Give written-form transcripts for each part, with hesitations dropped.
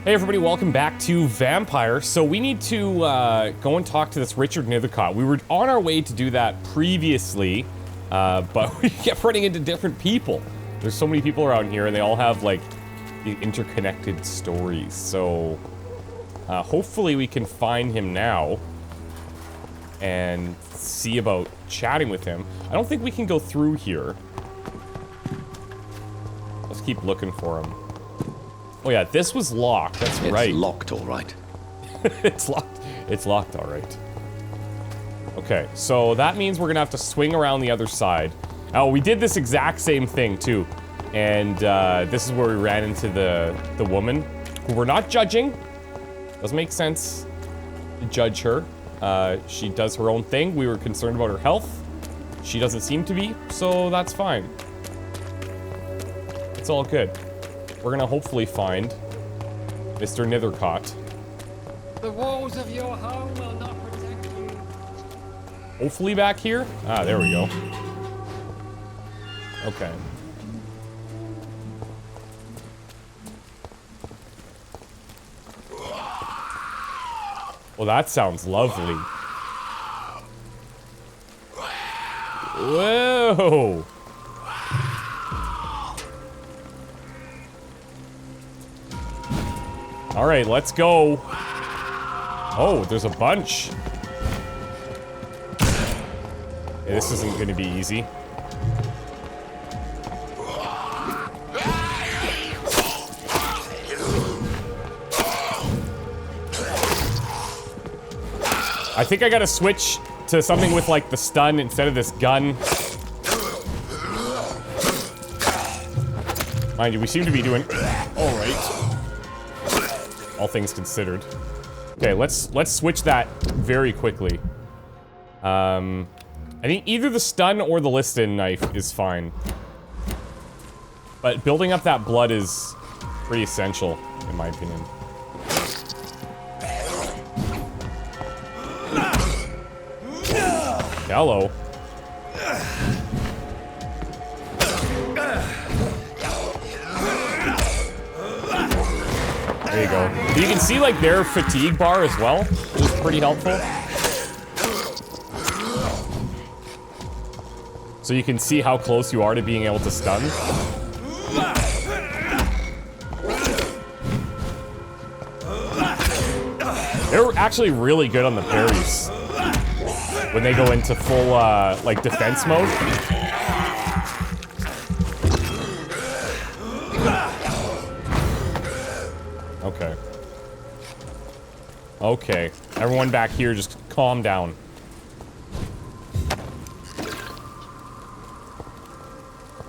Hey everybody, welcome back to Vampire. So we need to go and talk to this Richard Nithercott. We were on our way to do that previously, but we kept running into different people. There's so many people around here and they all have like interconnected stories. So hopefully we can find him now and see about chatting with him. I don't think we can go through here. Let's keep looking for him. Oh yeah, this was locked, that's right. It's locked, all right. It's locked. It's locked, all right. Okay, so that means we're gonna have to swing around the other side. Oh, we did this exact same thing, too. And, this is where we ran into the woman, who we're not judging. Doesn't make sense to judge her. She does her own thing. We were concerned about her health. She doesn't seem to be, so that's fine. It's all good. We're gonna hopefully find Mr. Nithercott. The walls of your home will not protect you. Hopefully back here? Ah, there we go. Okay. Well, that sounds lovely. Whoa! All right, let's go. Oh, there's a bunch. Yeah, this isn't going to be easy. I think I got to switch to something with like the stun instead of this gun. Mind you, we seem to be doing all right. All things considered. Okay, let's switch that very quickly. I think either the stun or the Liston knife is fine. But building up that blood is pretty essential, in my opinion. Hello. There you go. You can see like their fatigue bar as well, which is pretty helpful. So you can see how close you are to being able to stun. They're actually really good on the parries when they go into full like defense mode. Okay. Okay. Everyone back here, just calm down.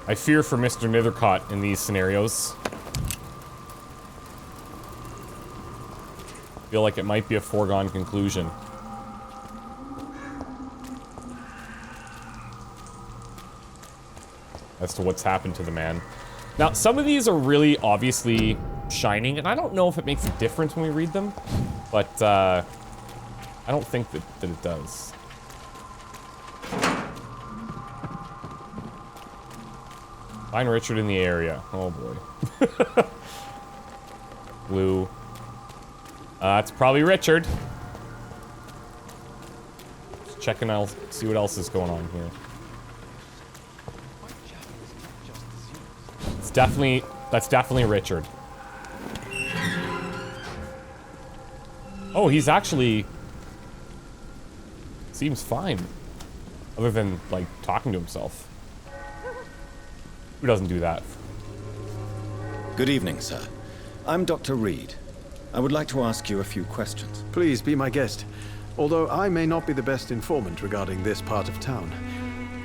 I fear for Mr. Nithercott in these scenarios. Feel like it might be a foregone conclusion. As to what's happened to the man. Now, some of these are really obviously shining, and I don't know if it makes a difference when we read them, but I don't think that it does. Find Richard in the area. Oh boy. Blue. It's probably Richard. Just checking out, see what else is going on here. That's definitely Richard. Oh, he's actually seems fine. Other than, like, talking to himself. Who doesn't do that? Good evening, sir. I'm Dr. Reed. I would like to ask you a few questions. Please be my guest. Although I may not be the best informant regarding this part of town,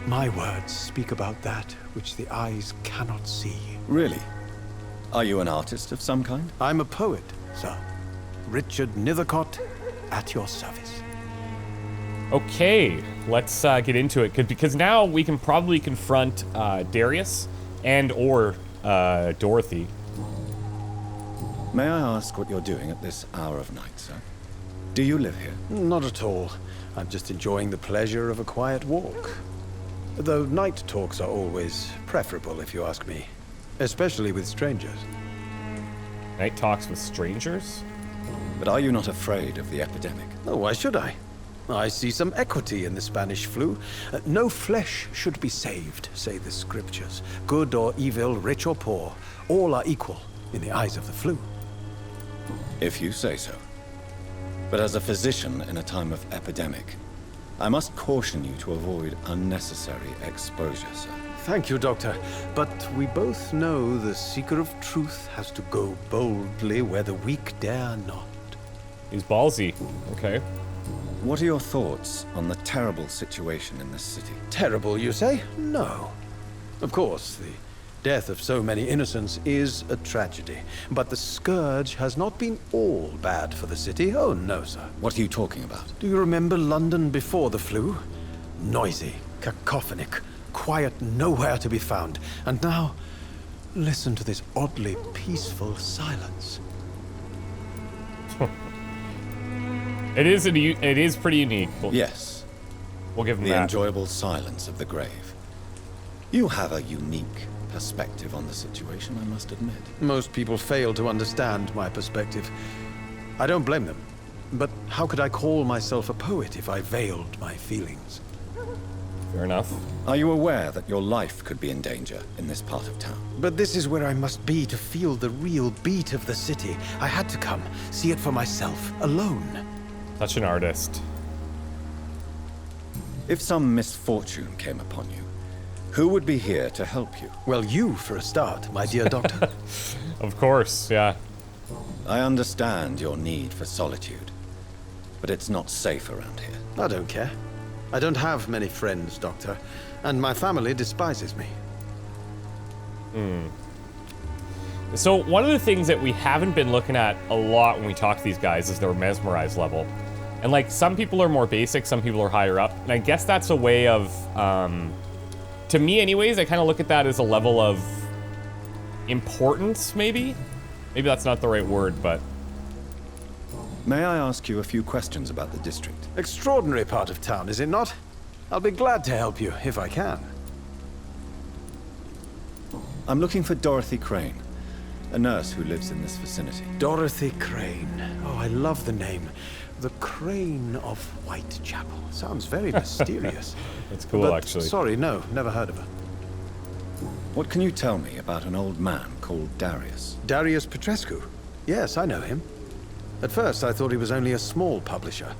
my words speak about that which the eyes cannot see. Really? Are you an artist of some kind? I'm a poet, sir. Richard Nithercott, at your service. Okay, let's get into it, because now we can probably confront Darius and or Dorothy. May I ask what you're doing at this hour of night, sir? Do you live here? Not at all. I'm just enjoying the pleasure of a quiet walk. Though night talks are always preferable, if you ask me. Especially with strangers. Night talks with strangers? But are you not afraid of the epidemic? Oh, why should I? I see some equity in the Spanish flu. No flesh should be saved, say the scriptures. Good or evil, rich or poor, all are equal in the eyes of the flu. If you say so. But as a physician in a time of epidemic, I must caution you to avoid unnecessary exposure, sir. Thank you, Doctor. But we both know the seeker of truth has to go boldly where the weak dare not. He's ballsy. Okay. What are your thoughts on the terrible situation in this city? Terrible, you say? No. Of course, the death of so many innocents is a tragedy. But the scourge has not been all bad for the city. Oh, no, sir. What are you talking about? Do you remember London before the flu? Noisy, cacophonic, quiet nowhere to be found. And now, listen to this oddly peaceful silence. It is pretty unique. Yes. We'll give him The that. enjoyable silence of the grave. You have a unique perspective on the situation, I must admit. Most people fail to understand my perspective. I don't blame them. But how could I call myself a poet if I veiled my feelings? Fair enough. Are you aware that your life could be in danger in this part of town? But this is where I must be to feel the real beat of the city. I had to come, see it for myself, alone. Such an artist. If some misfortune came upon you, who would be here to help you? Well, you for a start, my dear doctor. Of course, yeah. I understand your need for solitude, but it's not safe around here. I don't care. I don't have many friends, Doctor, and my family despises me. So one of the things that we haven't been looking at a lot when we talk to these guys is their mesmerized level. And like, some people are more basic, some people are higher up. And I guess that's a way of, to me anyways, I kind of look at that as a level of importance, maybe? Maybe that's not the right word, but... May I ask you a few questions about the district? Extraordinary part of town, is it not? I'll be glad to help you, if I can. I'm looking for Dorothy Crane, a nurse who lives in this vicinity. Dorothy Crane. Oh, I love the name. The Crane of Whitechapel. Sounds very mysterious. That's cool, but, actually. Sorry, no, never heard of her. What can you tell me about an old man called Darius? Darius Petrescu? Yes, I know him. At first, I thought he was only a small publisher.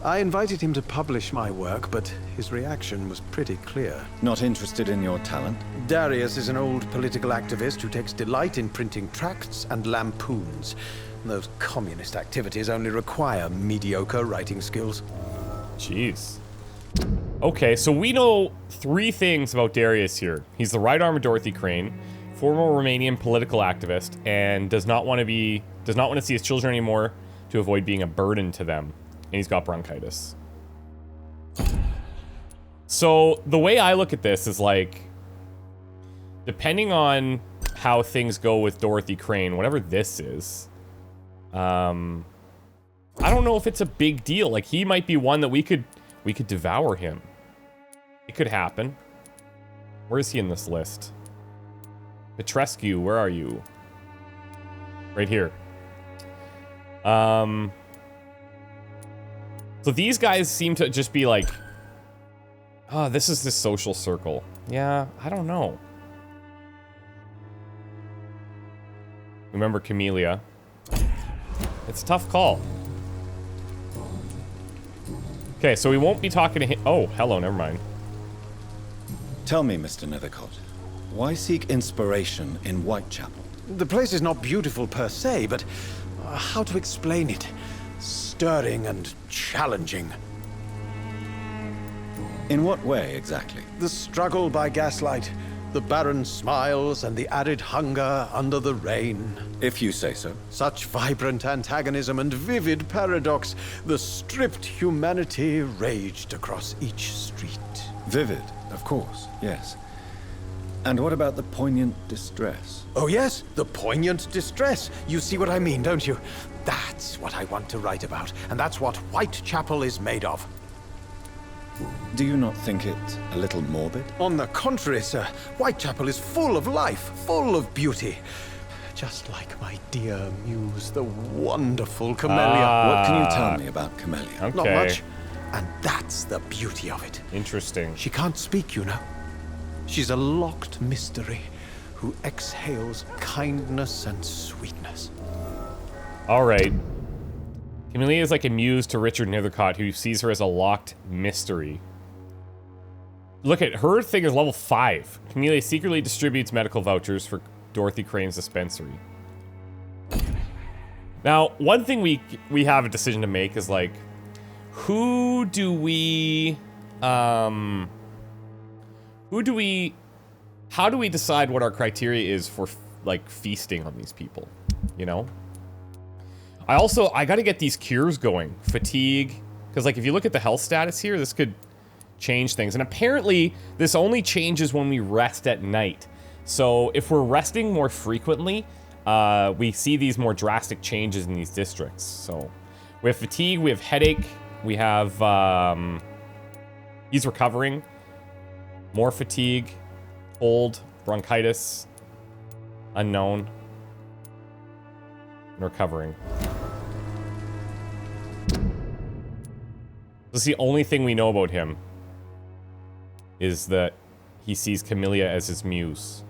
I invited him to publish my work, but his reaction was pretty clear. Not interested in your talent? Darius is an old political activist who takes delight in printing tracts and lampoons. Those communist activities only require mediocre writing skills. Jeez. Okay, so we know 3 things about Darius here. He's the right arm of Dorothy Crane, former Romanian political activist, and does not want to see his children anymore to avoid being a burden to them. And he's got bronchitis. So the way I look at this is like, depending on how things go with Dorothy Crane, whatever this is, I don't know if it's a big deal. Like, he might be one that we could devour him. It could happen. Where is he in this list? Petrescu, where are you? Right here. So these guys seem to just be like, oh, this is the social circle. Yeah, I don't know. Remember Camellia. It's a tough call. Okay, so we won't be talking to him. Oh, hello, never mind. Tell me, Mr. Nethercott, why seek inspiration in Whitechapel? The place is not beautiful per se, but how to explain it? Stirring and challenging. In what way, exactly? The struggle by gaslight, the barren smiles, and the added hunger under the rain. If you say so. Such vibrant antagonism and vivid paradox, the stripped humanity raged across each street. Vivid, of course, yes. And what about the poignant distress? Oh yes, the poignant distress. You see what I mean, don't you? That's what I want to write about, and that's what Whitechapel is made of. Do you not think it a little morbid? On the contrary, sir, Whitechapel is full of life, full of beauty. Just like my dear muse, the wonderful Camellia. What can you tell me about Camellia? Okay. Not much. And that's the beauty of it. Interesting. She can't speak, you know. She's a locked mystery who exhales kindness and sweetness. All right. Camellia is like a muse to Richard Nethercott, who sees her as a locked mystery. Look at her thing is level 5. Camellia secretly distributes medical vouchers for Dorothy Crane's dispensary. Now, one thing we have a decision to make is like, how do we decide what our criteria is for like feasting on these people, you know? I gotta get these cures going. Fatigue, because like if you look at the health status here, this could change things. And apparently this only changes when we rest at night. So if we're resting more frequently, we see these more drastic changes in these districts. So we have fatigue, we have headache, we have, he's recovering, more fatigue, cold, bronchitis, unknown, and recovering. That's the only thing we know about him, is that he sees Camellia as his muse.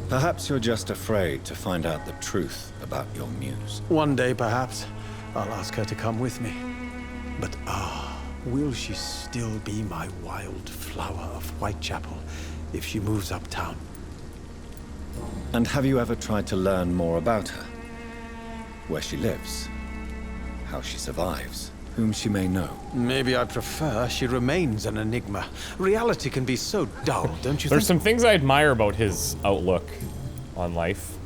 Perhaps you're just afraid to find out the truth about your muse. One day, perhaps, I'll ask her to come with me. But will she still be my wild flower of Whitechapel if she moves uptown? And have you ever tried to learn more about her? Where she lives? How she survives? Whom she may know? Maybe I prefer she remains an enigma. Reality can be so dull, don't you There's think? some things I admire about his outlook on life.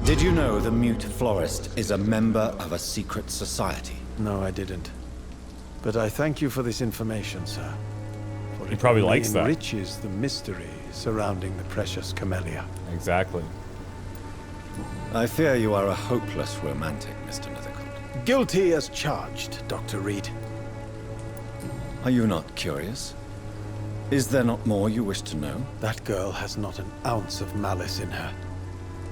Did you know the mute florist is a member of a secret society? No, I didn't. But I thank you for this information, sir. For He probably only likes that. enriches the mystery surrounding the precious Camellia. Exactly. I fear you are a hopeless romantic, Mr. Nethercott. Guilty as charged, Dr. Reed. Are you not curious? Is there not more you wish to know? That girl has not an ounce of malice in her.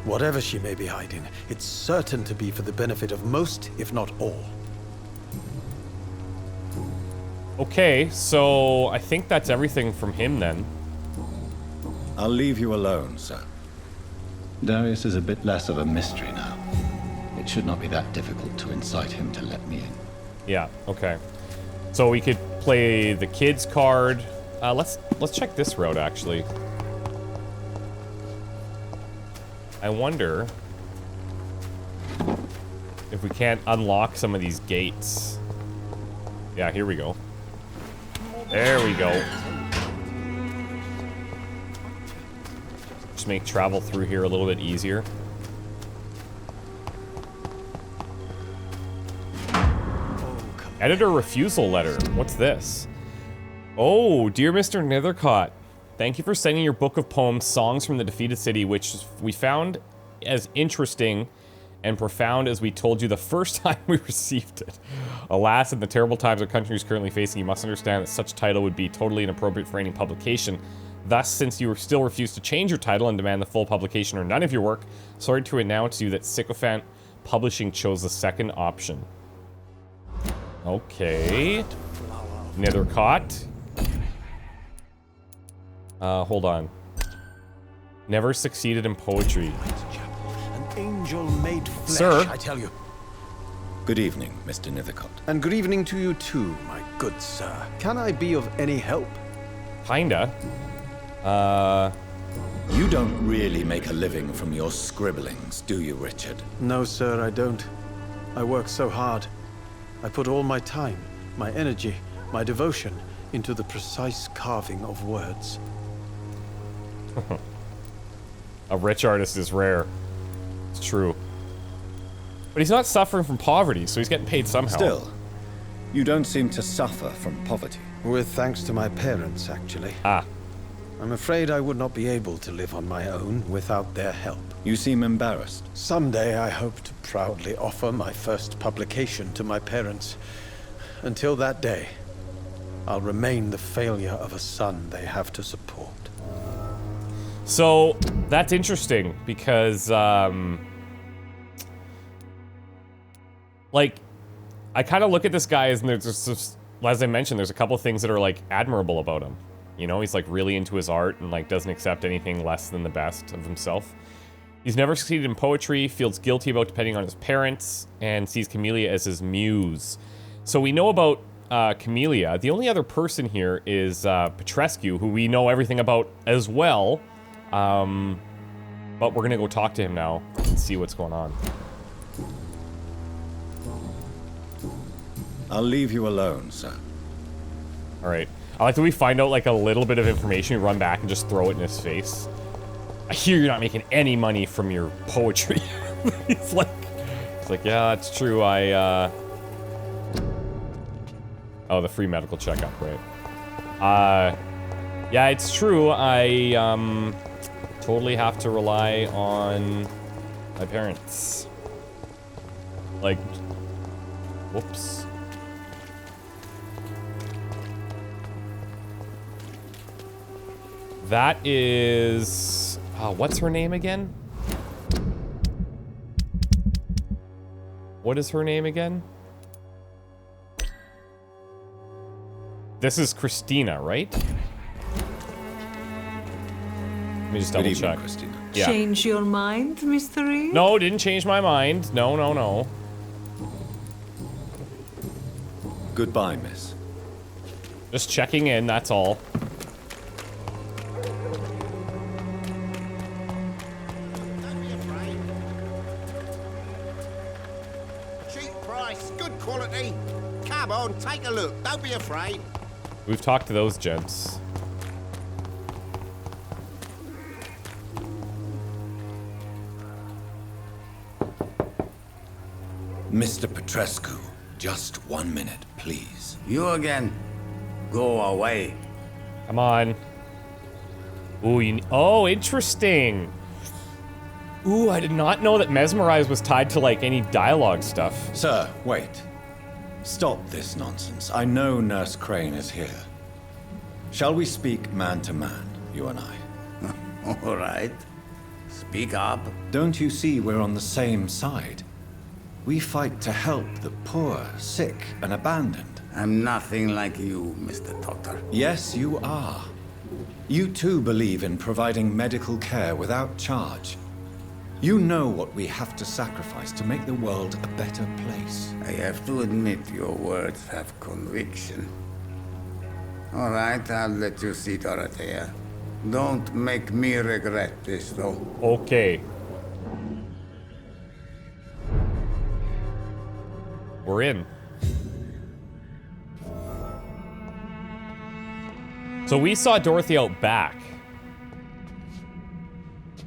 Whatever she may be hiding, it's certain to be for the benefit of most, if not all. Okay, so I think that's everything from him then. I'll leave you alone, sir. Darius is a bit less of a mystery now. It should not be that difficult to incite him to let me in. Yeah, okay. So we could play the kids card. Let's check this route actually. I wonder if we can't unlock some of these gates. Yeah, here we go. There we go. Just make travel through here a little bit easier. Editor refusal letter. What's this? Oh, dear Mr. Nethercott, thank you for sending your book of poems, Songs from the Defeated City, which we found as interesting and profound as we told you the first time we received it. Alas, in the terrible times our country is currently facing, you must understand that such title would be totally inappropriate for any publication. Thus, since you still refuse to change your title and demand the full publication or none of your work, sorry to announce you that Sycophant Publishing chose the second option. Okay. Nethercott. Hold on. Never succeeded in poetry. An angel made flesh, Sir. I tell you. Good evening, Mr. Nethercott. And good evening to you too, my good sir. Can I be of any help? Kinda. You don't really make a living from your scribblings, do you, Richard? No, sir, I don't. I work so hard. I put all my time, my energy, my devotion into the precise carving of words. A rich artist is rare. It's true. But he's not suffering from poverty, so he's getting paid somehow. Still, you don't seem to suffer from poverty. With thanks to my parents, actually. Ah. I'm afraid I would not be able to live on my own without their help. You seem embarrassed. Someday I hope to proudly offer my first publication to my parents. Until that day, I'll remain the failure of a son they have to support. So, that's interesting, because, like, I kind of look at this guy and there's just, as I mentioned, there's a couple things that are, like, admirable about him. You know, he's, like, really into his art and, like, doesn't accept anything less than the best of himself. He's never succeeded in poetry, feels guilty about depending on his parents, and sees Camellia as his muse. So we know about Camellia. The only other person here is Petrescu, who we know everything about as well. But we're gonna go talk to him now and see what's going on. I'll leave you alone, sir. All right. I like that we find out like a little bit of information, we run back and just throw it in his face. I hear you're not making any money from your poetry. He's like, yeah, that's true. Oh, the free medical checkup, right? Yeah, it's true. I totally have to rely on my parents. Like, whoops. That is... what's her name again? What is her name again? This is Christina, right? Let me just double check. Christina. Yeah. Change your mind, mystery? No, didn't change my mind. No, no, no. Goodbye, miss. Just checking in, that's all. Come on, take a look. Don't be afraid. We've talked to those gents. Mr. Petrescu, just 1 minute, please. You again. Go away. Come on. Ooh, oh, interesting. Ooh, I did not know that Mesmerize was tied to, like, any dialogue stuff. Sir, wait. Stop this nonsense. I know Nurse Crane is here. Shall we speak man to man, you and I? All right. Speak up. Don't you see we're on the same side? We fight to help the poor, sick, and abandoned. I'm nothing like you, Mr. Doctor. Yes, you are. You too believe in providing medical care without charge. You know what we have to sacrifice to make the world a better place. I have to admit your words have conviction. All right, I'll let you see Dorothea. Don't make me regret this, though. Okay. We're in. So we saw Dorothy out back.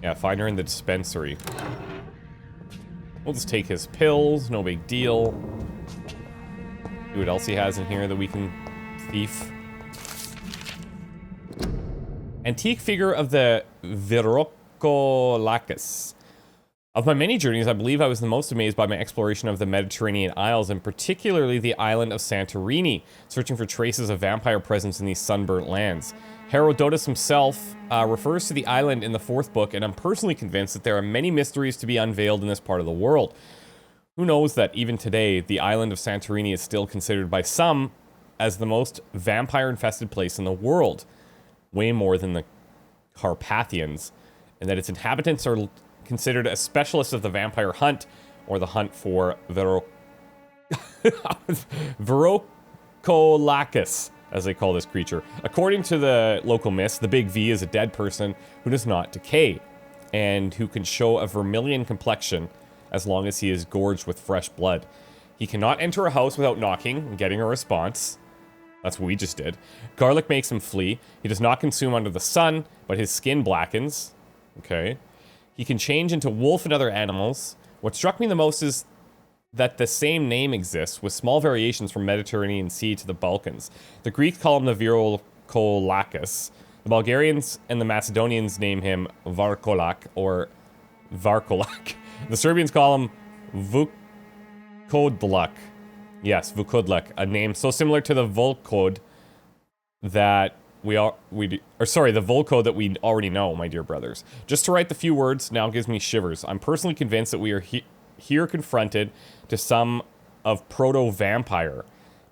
Yeah, find her in the dispensary. We'll just take his pills, no big deal. See what else he has in here that we can thief. Antique figure of the Virocholacus. Of my many journeys, I believe I was the most amazed by my exploration of the Mediterranean Isles, and particularly the island of Santorini, searching for traces of vampire presence in these sunburnt lands. Herodotus himself refers to the island in the 4th book, and I'm personally convinced that there are many mysteries to be unveiled in this part of the world. Who knows that even today, the island of Santorini is still considered by some as the most vampire-infested place in the world. Way more than the Carpathians, and that its inhabitants are considered as specialists of the vampire hunt, or the hunt for Virocholacus, as they call this creature. According to the local myths, the Big V is a dead person who does not decay, and who can show a vermilion complexion as long as he is gorged with fresh blood. He cannot enter a house without knocking and getting a response. That's what we just did. Garlic makes him flee. He does not consume under the sun, but his skin blackens. Okay. He can change into wolf and other animals. What struck me the most is that the same name exists, with small variations from Mediterranean Sea to the Balkans. The Greeks call him the Virocholacus. The Bulgarians and the Macedonians name him Varkolak, or Varkolak. The Serbians call him Vukodlak. Yes, Vukodlak, a name so similar to the Volkod that the Volko that we already know, my dear brothers. Just to write the few words now gives me shivers. I'm personally convinced that we are here confronted to some of proto-vampire.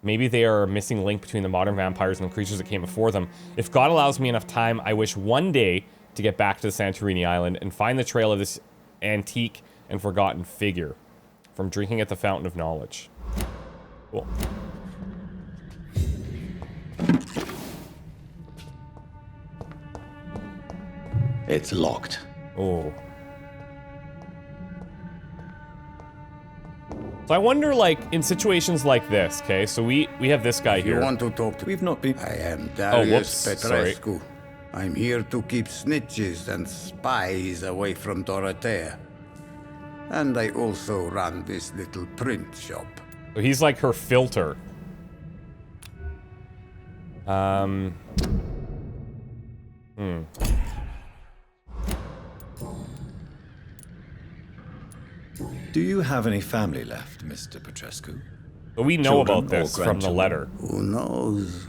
Maybe they are a missing link between the modern vampires and the creatures that came before them. If God allows me enough time, I wish one day to get back to the Santorini Island and find the trail of this antique and forgotten figure from drinking at the Fountain of Knowledge. Cool. It's locked. Oh. So I wonder, like, in situations like this, okay, so we have this guy here. You want to talk to... We've not been... I am Darius Sorry. Petrescu. I'm here to keep snitches and spies away from Dorothea. And I also run this little print shop. So he's like her filter. Do you have any family left, Mr. Petrescu? But we know Children about this or from the grandchildren? letter. Who knows?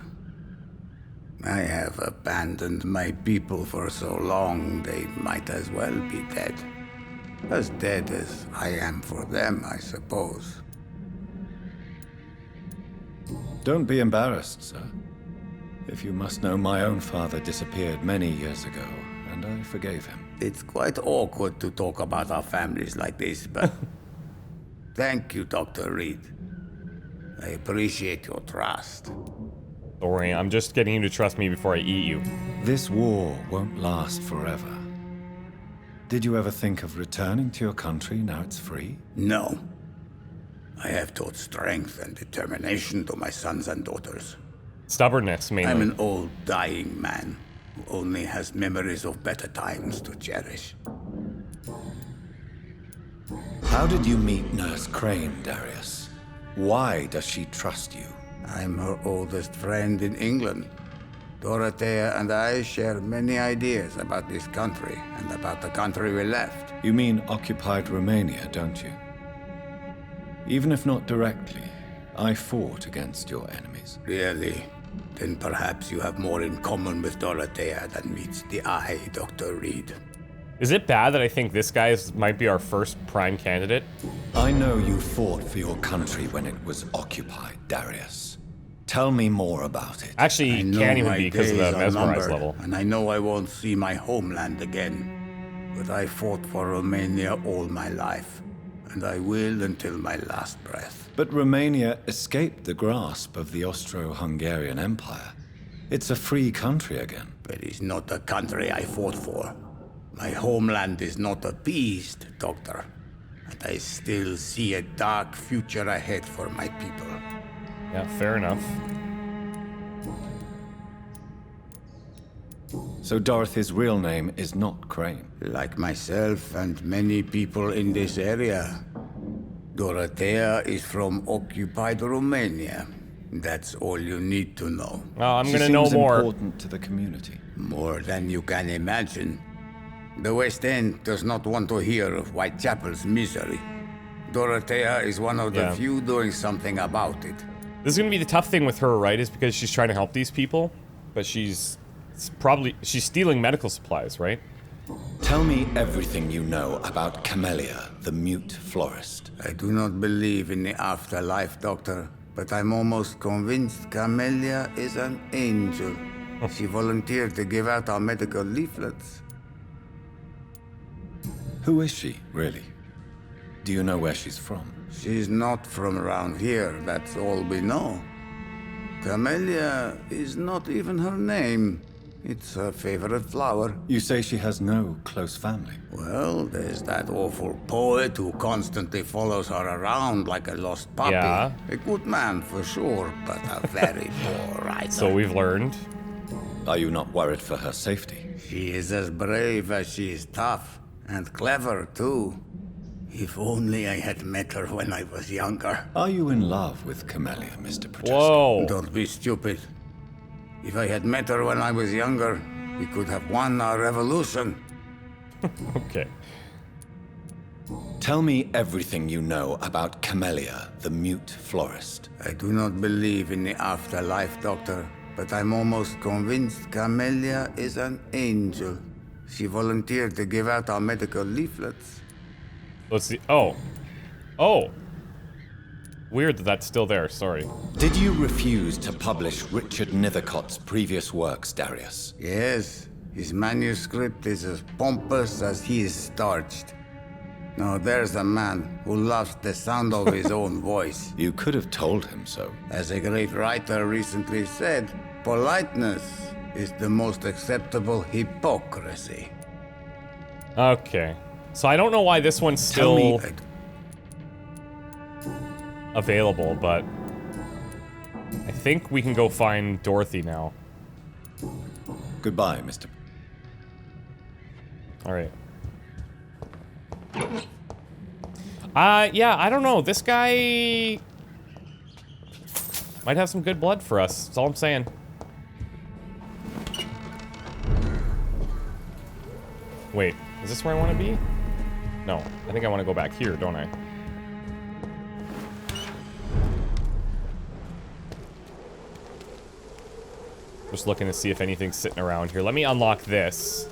I have abandoned my people for so long, they might as well be dead. As dead as I am for them, I suppose. Don't be embarrassed, sir. If you must know, my own father disappeared many years ago, and I forgave him. It's quite awkward to talk about our families like this, but... Thank you, Dr. Reed. I appreciate your trust. Don't worry, I'm just getting you to trust me before I eat you. This war won't last forever. Did you ever think of returning to your country now it's free? No. I have taught strength and determination to my sons and daughters. Stubbornness, mainly. I'm an old, dying man who only has memories of better times to cherish. How did you meet Nurse Crane, Darius? Why does she trust you? I'm her oldest friend in England. Dorothea and I share many ideas about this country and about the country we left. You mean occupied Romania, don't you? Even if not directly, I fought against your enemies. Really? Then perhaps you have more in common with Dorothea than meets the eye, Dr. Reed. Is it bad that I think this guy might be our first prime candidate? I know you fought for your country when it was occupied, Darius. Tell me more about it. Actually, I he know can't even my be because of the days are mesmerized numbered, level. and I know I won't see my homeland again. But I fought for Romania all my life, and I will until my last breath. But Romania escaped the grasp of the Austro-Hungarian Empire. It's a free country again. But it's not the country I fought for. My homeland is not appeased, Doctor. And I still see a dark future ahead for my people. Yeah, fair enough. So Dorothy's real name is not Crane. Like myself and many people in this area, Dorothea is from occupied Romania. That's all you need to know. Well, I'm She gonna know seems more. important to the community. More than you can imagine. The West End does not want to hear of Whitechapel's misery. Dorothea is one of the few doing something about it. This is gonna be the tough thing with her, right? Is because she's trying to help these people, but she's stealing medical supplies, right? Tell me everything you know about Camellia, the mute florist. I do not believe in the afterlife, Doctor, but I'm almost convinced Camellia is an angel. She volunteered to give out our medical leaflets. Who is she, really? Do you know where she's from? She's not from around here, that's all we know. Camellia is not even her name. It's her favorite flower. You say she has no close family. Well, there's that awful poet who constantly follows her around like a lost puppy. Yeah. A good man for sure, but a very poor writer. So we've learned. Are you not worried for her safety? She is as brave as she is tough, and clever too. If only I had met her when I was younger. Are you in love with Camellia, Mr. Petrescu? Whoa. Don't be stupid. If I had met her when I was younger, we could have won our revolution. Okay. Tell me everything you know about Camellia, the mute florist. I do not believe in the afterlife, Doctor, but I'm almost convinced Camellia is an angel. She volunteered to give out our medical leaflets. Let's see. Oh. Oh. Weird that that's still there, sorry. Did you refuse to publish Richard Nethercott's previous works, Darius? Yes, his manuscript is as pompous as he is starched. Now there's a man who loves the sound of his own voice. You could have told him so. As a great writer recently said, politeness is the most acceptable hypocrisy. Okay. So I don't know why this one's Tell still me, available, but I think we can go find Dorothy now. Goodbye, Mr. Alright. Yeah, I don't know. This guy might have some good blood for us. That's all I'm saying. Wait, is this where I want to be? No, I think I want to go back here, don't I? Just looking to see if anything's sitting around here. Let me unlock this.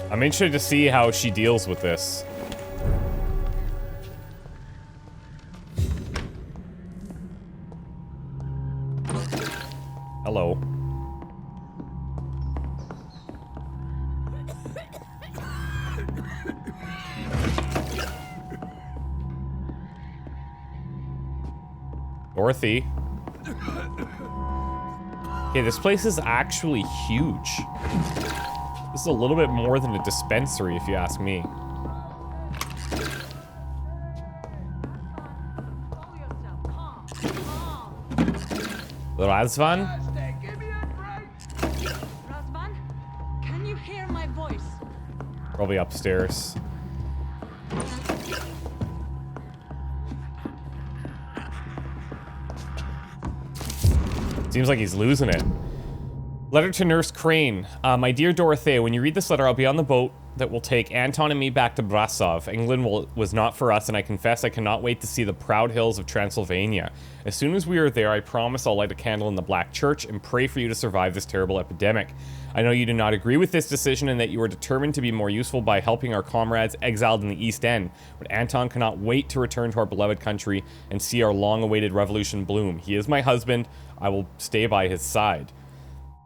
I'm interested to see how she deals with this. Hello. Dorothy. Okay, this place is actually huge. This is a little bit more than a dispensary, if you ask me. Razvan? Razvan, can you hear my voice? Probably upstairs. Seems like he's losing it. Letter to Nurse Crane. My dear Dorothea, when you read this letter, I'll be on the boat that will take Anton and me back to Brossard. England was not for us, and I confess I cannot wait to see the proud hills of Transylvania. As soon as we are there, I promise I'll light a candle in the Black Church and pray for you to survive this terrible epidemic. I know you do not agree with this decision and that you are determined to be more useful by helping our comrades exiled in the East End, but Anton cannot wait to return to our beloved country and see our long-awaited revolution bloom. He is my husband. I will stay by his side.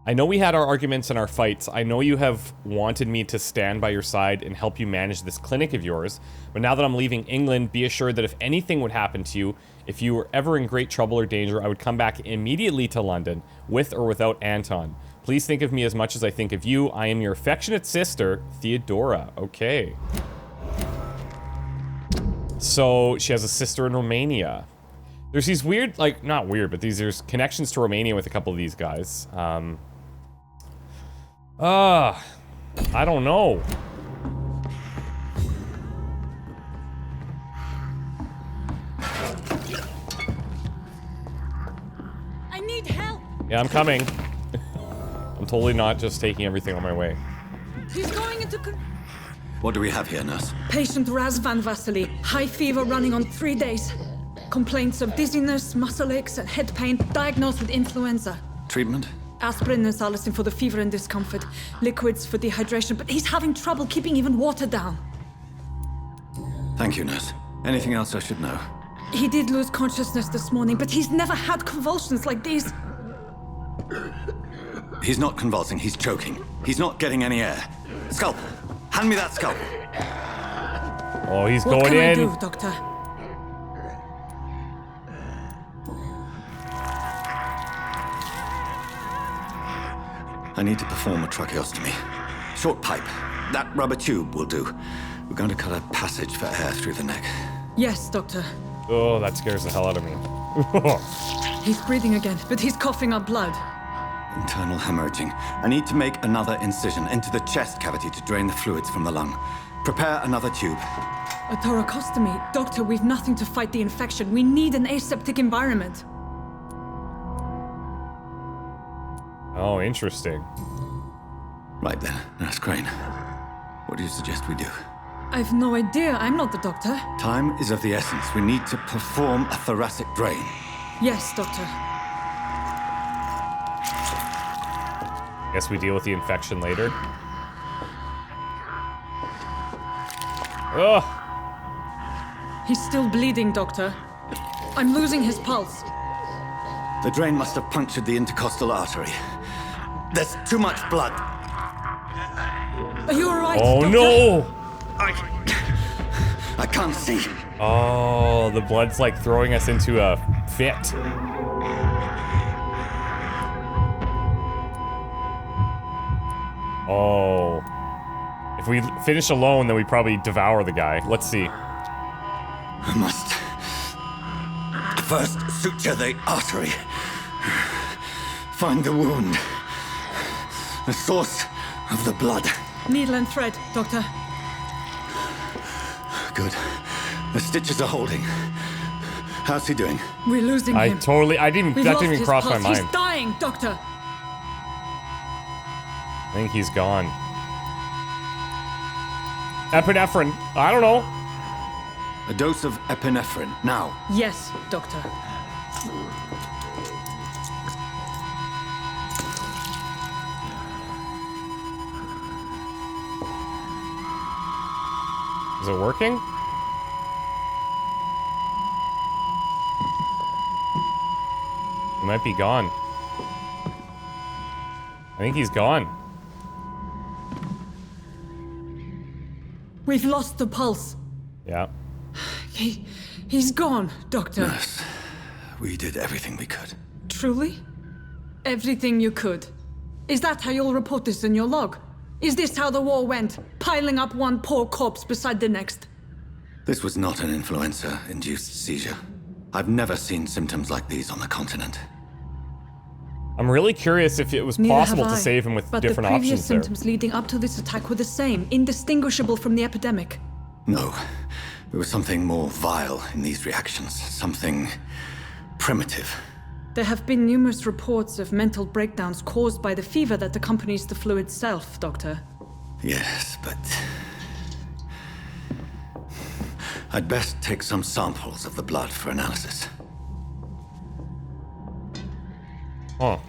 I know we had our arguments and our fights. I know you have wanted me to stand by your side and help you manage this clinic of yours. But now that I'm leaving England, be assured that if anything would happen to you, if you were ever in great trouble or danger, I would come back immediately to London, with or without Anton. Please think of me as much as I think of you. I am your affectionate sister, Theodora. Okay. So she has a sister in Romania. There's these weird, like, not weird, but there's connections to Romania with a couple of these guys. I don't know. I need help. Yeah, I'm coming. I'm totally not just taking everything on my way. He's going into... What do we have here, nurse? Patient Razvan Vasily. High fever running on 3 days. Complaints of dizziness, muscle aches, and head pain. Diagnosed with influenza. Treatment? Aspirin and salicin for the fever and discomfort. Liquids for dehydration, but he's having trouble keeping even water down. Thank you, nurse. Anything else I should know? He did lose consciousness this morning, but he's never had convulsions like these. He's not convulsing, he's choking. He's not getting any air. Scalpel! Hand me that scalpel! Oh, he's What going can I in. do, Doctor? I need to perform a tracheostomy. Short pipe. That rubber tube will do. We're going to cut a passage for air through the neck. Yes, Doctor. Oh, that scares the hell out of me. He's breathing again, but he's coughing up blood. Internal hemorrhaging. I need to make another incision into the chest cavity to drain the fluids from the lung. Prepare another tube. A thoracostomy. Doctor, we've nothing to fight the infection. We need an aseptic environment. Oh, interesting. Right then, Nurse Crane. What do you suggest we do? I've no idea. I'm not the doctor. Time is of the essence. We need to perform a thoracic drain. Yes, doctor. Guess we deal with the infection later. Ugh. He's still bleeding, doctor. I'm losing his pulse. The drain must have punctured the intercostal artery. There's too much blood. Are you all right, Oh, doctor? no! I can't see. Oh, the blood's like throwing us into a fit. Oh. If we finish alone, then we probably devour the guy. Let's see. I must first suture the artery. Find the wound. The source of the blood. Needle and thread, doctor. Good. The stitches are holding. How's he doing? We're losing him. That didn't even cross my mind. He's dying, doctor. I think he's gone. Epinephrine. I don't know. A dose of epinephrine, now. Yes, doctor. Is it working? He might be gone. I think he's gone. We've lost the pulse. Yeah. He's gone, doctor. Nurse, we did everything we could. Truly? Everything you could. Is that how you'll report this in your log? Is this how the war went? Piling up one poor corpse beside the next? This was not an influenza-induced seizure. I've never seen symptoms like these on the continent. I'm really curious if it was Neither possible have to I. save him with but different the previous options there. symptoms leading up to this attack were the same, indistinguishable from the epidemic. No. There was something more vile in these reactions. Something primitive. There have been numerous reports of mental breakdowns caused by the fever that accompanies the flu itself, Doctor. Yes, but... I'd best take some samples of the blood for analysis. Oh.